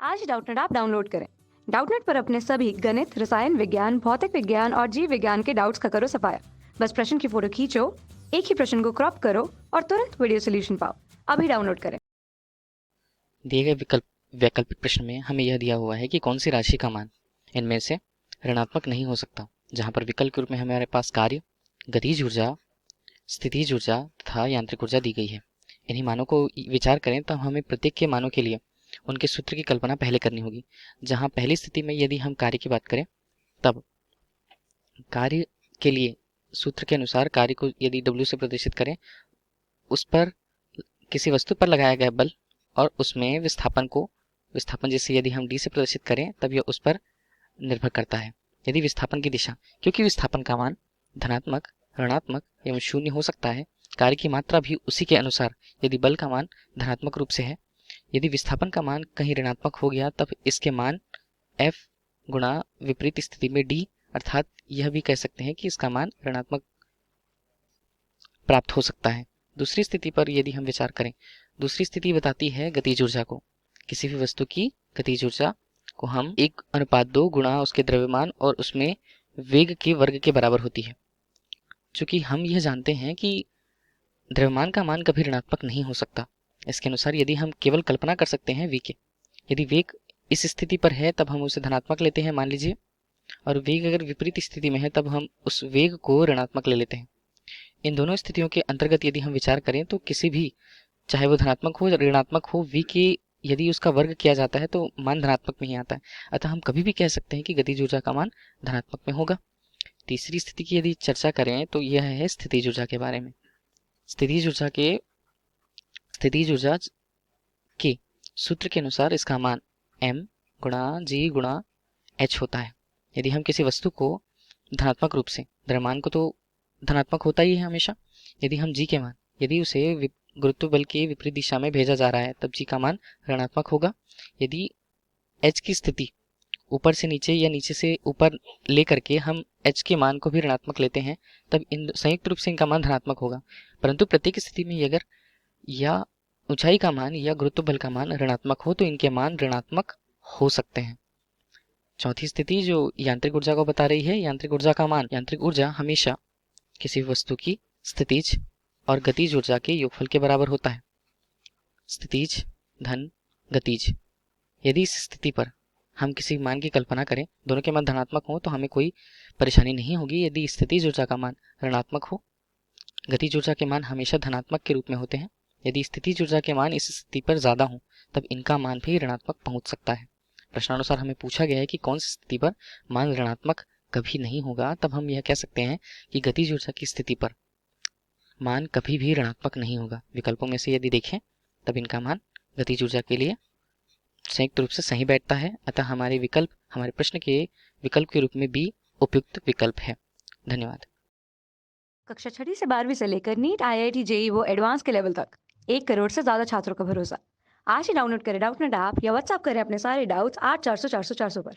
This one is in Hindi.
आज ही डाउटनेट ऐप डाउनलोड करें। डाउटनेट पर अपने सभी गणित, रसायन विज्ञान, भौतिक विज्ञान और जीव विज्ञान के डाउट्स का करो सफाया। बस प्रश्न की फोटो खींचो, एक ही प्रश्न को क्रॉप करो और तुरंत वीडियो सोल्यूशन पाओ। अभी डाउनलोड करें। दिए गए वैकल्पिक प्रश्न में हमें यह दिया हुआ है कि कौन सी राशि का मान इनमें से ऋणात्मक नहीं हो सकता, जहां पर विकल्प के रूप में हमारे पास कार्य, गतिज ऊर्जा, स्थितिज ऊर्जा तथा यांत्रिक ऊर्जा दी गई है। इन्हीं मानों को विचार करें तो हमें प्रत्येक के मानों के लिए उनके सूत्र की कल्पना पहले करनी होगी। जहां पहली स्थिति में यदि हम कार्य की बात करें, तब कार्य के लिए सूत्र के अनुसार कार्य को यदि W से प्रदर्शित करें, उस पर किसी वस्तु पर लगाया गया बल और उसमें विस्थापन जैसे यदि हम D से प्रदर्शित करें, तब यह उस पर निर्भर करता है। यदि विस्थापन की दिशा, क्योंकि विस्थापन का मान धनात्मक, ऋणात्मक एवं शून्य हो सकता है, कार्य की मात्रा भी उसी के अनुसार। यदि बल का मान धनात्मक रूप से है, यदि विस्थापन का मान कहीं ऋणात्मक हो गया, तब इसके मान F गुणा विपरीत स्थिति में D, अर्थात यह भी कह सकते हैं कि इसका मान ऋणात्मक प्राप्त हो सकता है। दूसरी स्थिति पर यदि हम विचार करें, दूसरी स्थिति बताती है गतिज ऊर्जा को। किसी भी वस्तु की गतिज ऊर्जा को हम 1:2 गुणा उसके द्रव्यमान और उसमें वेग के वर्ग के बराबर होती है। चूंकि हम यह जानते हैं कि द्रव्यमान का मान कभी ऋणात्मक नहीं हो सकता, इसके अनुसार यदि हम केवल कल्पना कर सकते हैं v के। यदि वेग इस स्थिति पर है तब हम उसे धनात्मक लेते हैं, मान लीजिए, और वेग अगर विपरीत स्थिति में है तब हम उस वेग को ऋणात्मक ले लेते हैं। इन दोनों स्थितियों के अंतर्गत यदि हम विचार करें तो किसी भी, चाहे वो धनात्मक हो या ऋणात्मक हो, v के यदि उसका वर्ग किया जाता है तो मान धनात्मक में ही आता है। अतः हम कभी भी कह सकते हैं कि गतिज ऊर्जा का मान धनात्मक में होगा। तीसरी स्थिति की यदि चर्चा करें तो यह है स्थितिज ऊर्जा के बारे में। स्थितिज ऊर्जा के सूत्र के अनुसार इसका मान m गुणा g गुणा h होता है। यदि हम किसी वस्तु को धनात्मक रूप से, द्रव्यमान को तो धनात्मक होता ही है हमेशा, यदि हम g के मान, यदि उसे गुरुत्व बल के विपरीत दिशा में भेजा जा रहा है, तब g का मान ऋणात्मक होगा। यदि h की स्थिति ऊपर से नीचे या नीचे से ऊपर ले करके हम h के मान को भी ऋणात्मक लेते हैं, तब इन संयुक्त रूप से इनका मान धनात्मक होगा। परंतु प्रत्येक स्थिति में अगर या ऊंचाई का मान या गुरुत्व बल का मान ऋणात्मक हो तो इनके मान ऋणात्मक हो सकते हैं। चौथी स्थिति जो यांत्रिक ऊर्जा को बता रही है, यांत्रिक ऊर्जा का मान, यांत्रिक ऊर्जा हमेशा किसी वस्तु की स्थितिज और गतिज ऊर्जा के योगफल के बराबर होता है। स्थितिज धन गतिज, यदि इस स्थिति पर हम किसी मान की कल्पना करें, दोनों के मान धनात्मक हो तो हमें कोई परेशानी नहीं होगी। यदि स्थितिज ऊर्जा का मान ऋणात्मक हो, गतिज ऊर्जा के मान हमेशा धनात्मक के रूप में होते हैं। यदि स्थितिज ऊर्जा के मान इस स्थिति पर ज्यादा हो, तब इनका मान भी ऋणात्मक पहुंच सकता है। प्रश्नानुसार हमें पूछा गया है कि कौन सी स्थिति पर मान ऋणात्मक कभी नहीं होगा, तब हम यह कह सकते हैं कि गतिज ऊर्जा की स्थिति पर मान कभी भी ऋणात्मक नहीं होगा। विकल्पों में से यदि देखें तब इनका मान गतिज ऊर्जा के लिए संयुक्त रूप से सही बैठता है। अतः हमारे प्रश्न के विकल्प के रूप में बी उपयुक्त विकल्प है। धन्यवाद। कक्षा 6 से 12वीं से लेकर नीट, IIT, JEE वो एडवांस के लेवल तक 1 करोड़ से ज्यादा छात्रों का भरोसा। आज ही डाउनलोड करें डाउटनेट ऐप या व्हाट्सएप करें अपने सारे डाउट्स 8400 400 400 पर।